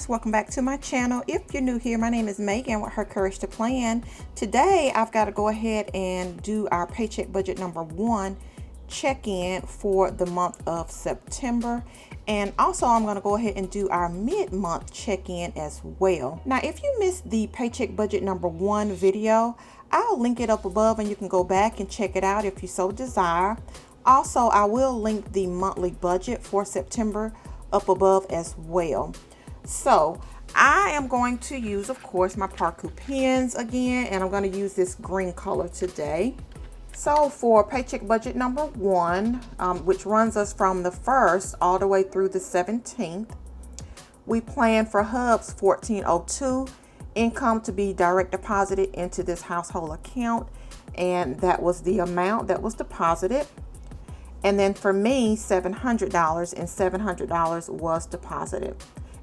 guys, welcome back to my channel. If you're new here, my name is Megan with Her Courage to Plan. Today I've got to go ahead and do our paycheck budget number 1 check-in for the month of September, and also I'm going to go ahead and do our mid-month check-in as well. Now if you missed the paycheck budget number 1 video, I'll link it up above and you can go back and check it out if you so desire. Also, I will link the monthly budget for September up above as well. So I am going to use, of course, my Parku pens again, and I'm going to use this green color today. So for paycheck budget number 1, which runs us from the 1st all the way through the 17th, we plan for hubs 1402, income to be direct deposited into this household account, and that was the amount that was deposited. And then for me, $700, and $700 was deposited.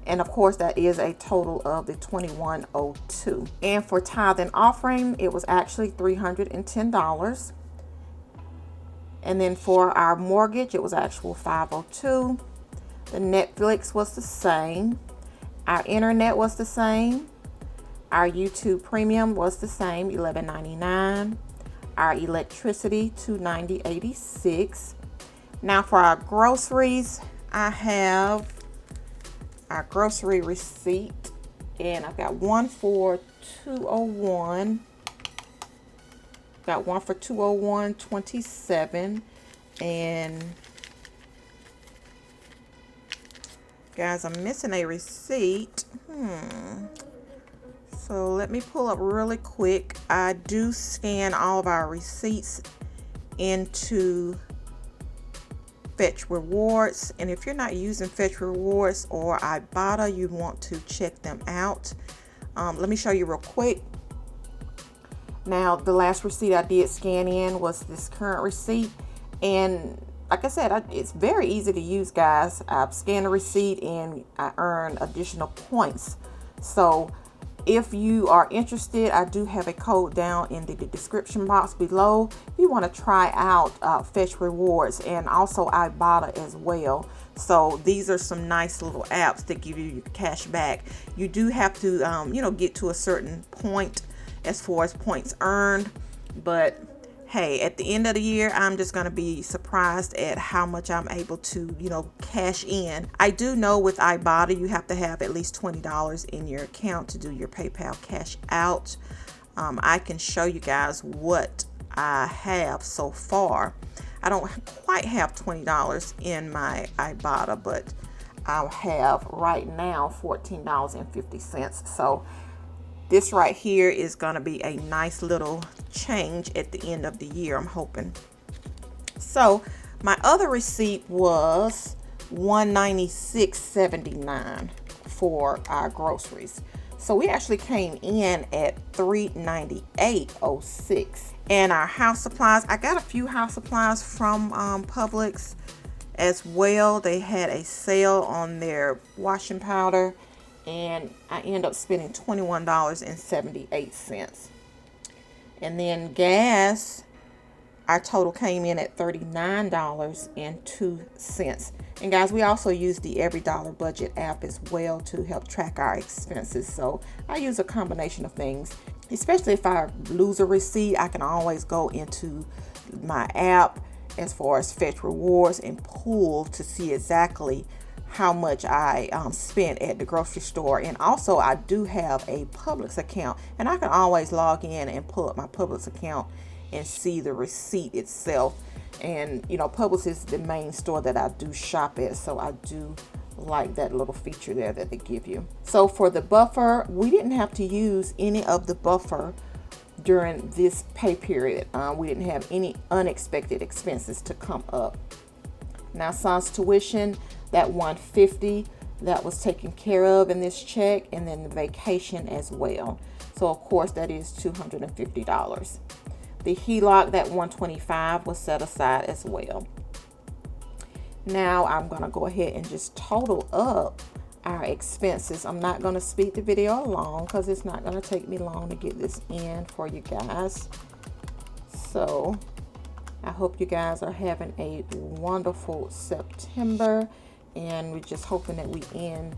And of course, that is a total of the $2102. And for tithe and offering, it was actually $310. And then for our mortgage, it was actual $502. The Netflix was the same. Our internet was the same. Our YouTube premium was the same, $11.99. Our electricity, $290.86. Now for our groceries, I have our grocery receipt, and I've got one for $201. Got one for $201.27, and guys, I'm missing a receipt. So let me pull up really quick. I do scan all of our receipts into Fetch Rewards, and if you're not using Fetch Rewards or IBOTTA, you want to check them out. Let me show you real quick. Now the last receipt I did scan in was this current receipt, and like I said, it's very easy to use, guys. I've scanned a receipt and I earn additional points. So if you are interested, I do have a code down in the description box below. If you want to try out Fetch Rewards and also IBOTTA as well. So these are some nice little apps that give you your cash back. You do have to, get to a certain point as far as points earned. But hey, at the end of the year, I'm just going to be surprised at how much I'm able to, cash in. I do know with IBOTTA, you have to have at least $20 in your account to do your PayPal cash out. I can show you guys what I have so far. I don't quite have $20 in my IBOTTA, but I have right now $14.50. So this right here is going to be a nice little change at the end of the year, I'm hoping. So my other receipt was $196.79 for our groceries. So we actually came in at $398.06. And our house supplies, I got a few house supplies from Publix as well. They had a sale on their washing powder, and I ended up spending $21.78. And then gas, our total came in at $39.02. And guys, we also use the Every Dollar Budget app as well to help track our expenses. So I use a combination of things, especially if I lose a receipt. I can always go into my app as far as Fetch Rewards and pull to see exactly how much I spent at the grocery store. And also I do have a Publix account, and I can always log in and pull up my Publix account and see the receipt itself. And Publix is the main store that I do shop at, so I do like that little feature there that they give you. So for the buffer, we didn't have to use any of the buffer during this pay period. We didn't have any unexpected expenses to come up. Now son's tuition, that $150, that was taken care of in this check, and then the vacation as well. So of course that is $250. The HELOC, that $125, was set aside as well. Now I'm going to go ahead and just total up our expenses. I'm not going to speed the video along because it's not going to take me long to get this in for you guys. So I hope you guys are having a wonderful September, and we're just hoping that we end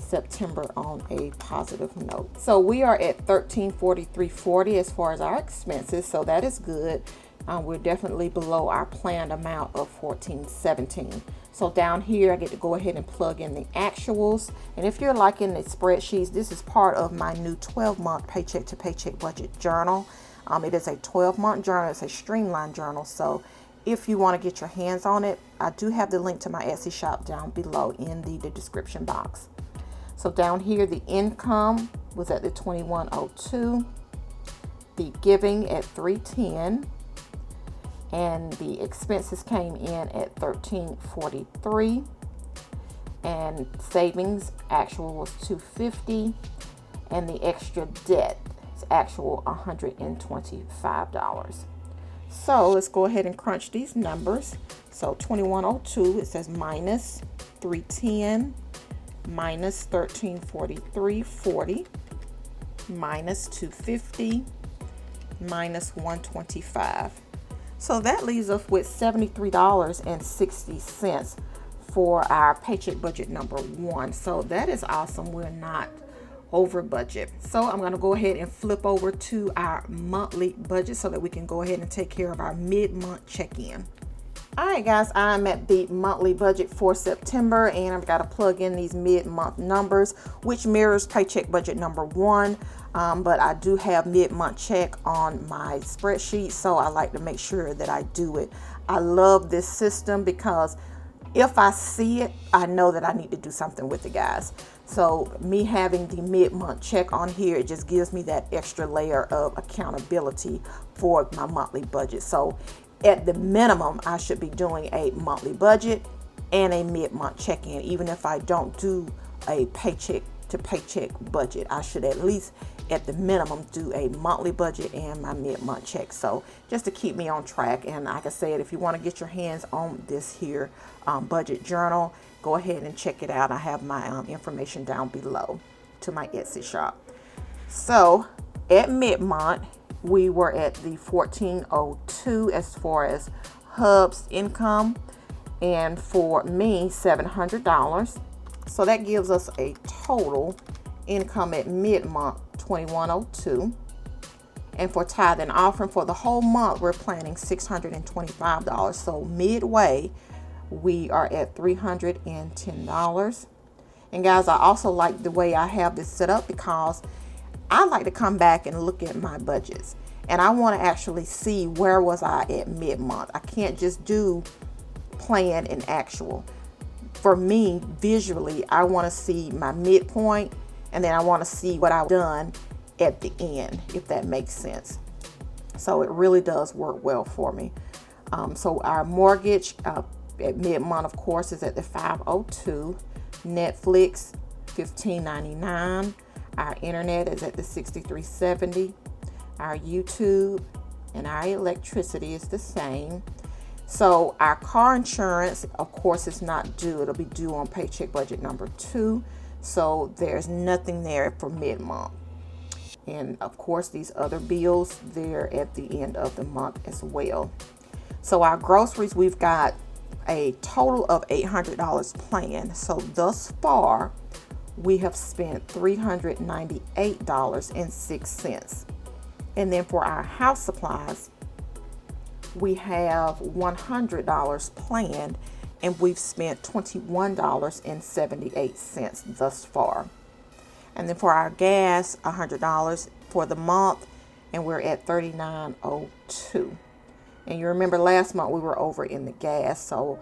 September on a positive note. So we are at $1343.40 as far as our expenses, so that is good. We're definitely below our planned amount of $1417. So down here I get to go ahead and plug in the actuals, and if you're liking the spreadsheets, this is part of my new 12-month paycheck to paycheck budget journal. It is a 12-month journal. It's a streamlined journal, so if you want to get your hands on it, I do have the link to my Etsy shop down below in the description box. So down here, the income was at the 2102, the giving at 310, and the expenses came in at 1343, and savings actual was 250, and the extra debt is actual $125. So let's go ahead and crunch these numbers. So 2102, it says minus 310, minus 1343.40, minus 250, minus 125. So that leaves us with $73.60 for our paycheck budget number 1. So that is awesome. We're not over budget. So I'm going to go ahead and flip over to our monthly budget so that we can go ahead and take care of our mid-month check-in. All right, guys, I'm at the monthly budget for September, and I've got to plug in these mid-month numbers, which mirrors paycheck budget number 1. But I do have mid-month check on my spreadsheet, so I like to make sure that I do it. I love this system because if I see it, I know that I need to do something with it, guys. So me having the mid-month check on here, it just gives me that extra layer of accountability for my monthly budget. So at the minimum, I should be doing a monthly budget and a mid-month check-in. Even if I don't do a paycheck to paycheck budget, I should at least at the minimum do a monthly budget and my mid-month check. So just to keep me on track. And like I said, if you want to get your hands on this here budget journal, go ahead and check it out. I have my information down below to my Etsy shop. So at mid-month, we were at the 1402 as far as Hub's income, and for me $700. So that gives us a total income at mid-month 2102. And for tithe and offering for the whole month, we're planning $625. So midway, we are at $310. And guys, I also like the way I have this set up because I like to come back and look at my budgets, and I want to actually see where was I at mid-month. I can't just do plan and actual. For me, visually, I want to see my midpoint, and then I want to see what I've done at the end, if that makes sense. So it really does work well for me. So our mortgage at mid-month, of course, is at the 502. Netflix, $15.99. Our internet is at the $63.70. Our YouTube and our electricity is the same. So our car insurance, of course, is not due. It'll be due on paycheck budget number 2. So there's nothing there for mid-month. And of course, these other bills, they're at the end of the month as well. So our groceries, we've got a total of $800 planned. So thus far, we have spent $398.06. And then for our house supplies, we have $100 planned, and we've spent $21.78 thus far. And then for our gas, $100 for the month, and we're at $39.02. And you remember last month we were over in the gas, so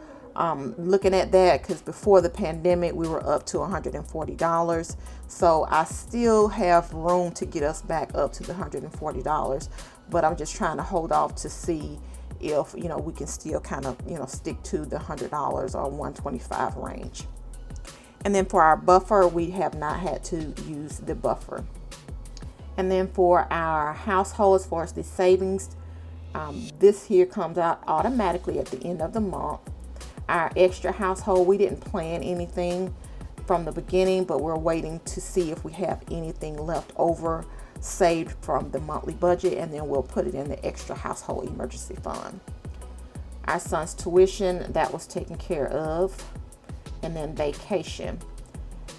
looking at that, because before the pandemic we were up to $140. So I still have room to get us back up to the $140, but I'm just trying to hold off to see if we can still kind of stick to the $100 or $125 range. And then for our buffer, we have not had to use the buffer. And then for our household, as far as the savings, this here comes out automatically at the end of the month. Our extra household, we didn't plan anything from the beginning, but we're waiting to see if we have anything left over saved from the monthly budget, and then we'll put it in the extra household emergency fund. Our son's tuition, that was taken care of. And then vacation.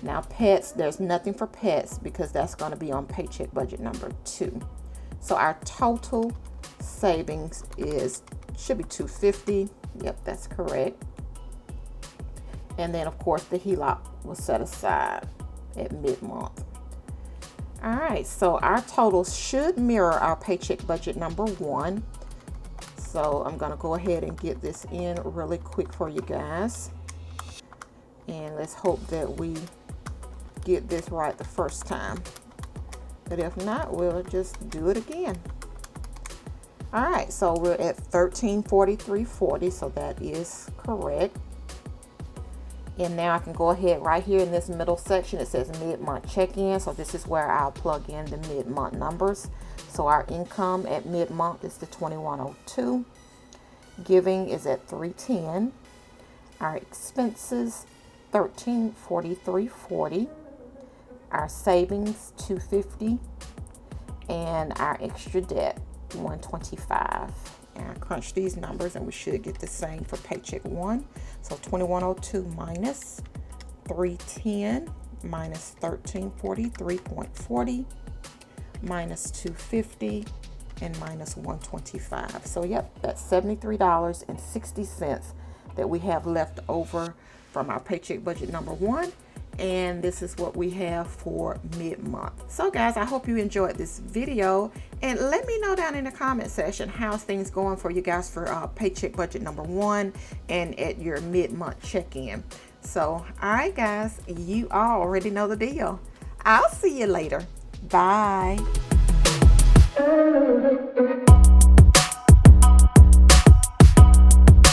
Now pets, there's nothing for pets because that's going to be on paycheck budget number 2. So our total savings should be $250. Yep, that's correct. And then of course the HELOC was set aside at mid-month. All right, so our totals should mirror our paycheck budget number 1. So I'm going to go ahead and get this in really quick for you guys. And let's hope that we get this right the first time. But if not, we'll just do it again. All right, so we're at $1343.40, so that is correct. And now I can go ahead right here in this middle section. It says mid-month check-in. So this is where I'll plug in the mid-month numbers. So our income at mid-month is the $2102. Giving is at $310. Our expenses, $1343.40. Our savings, $250. And our extra debt, $125. And I crunch these numbers and we should get the same for paycheck 1. So 2102 minus 310 minus 1343.40 minus 250 and minus 125. So yep, that's $73.60 that we have left over from our paycheck budget number 1. And this is what we have for mid-month. So guys, I hope you enjoyed this video, and let me know down in the comment section how's things going for you guys for paycheck budget number 1 and at your mid-month check-in. So all right guys, you all already know the deal. I'll see you later. Bye.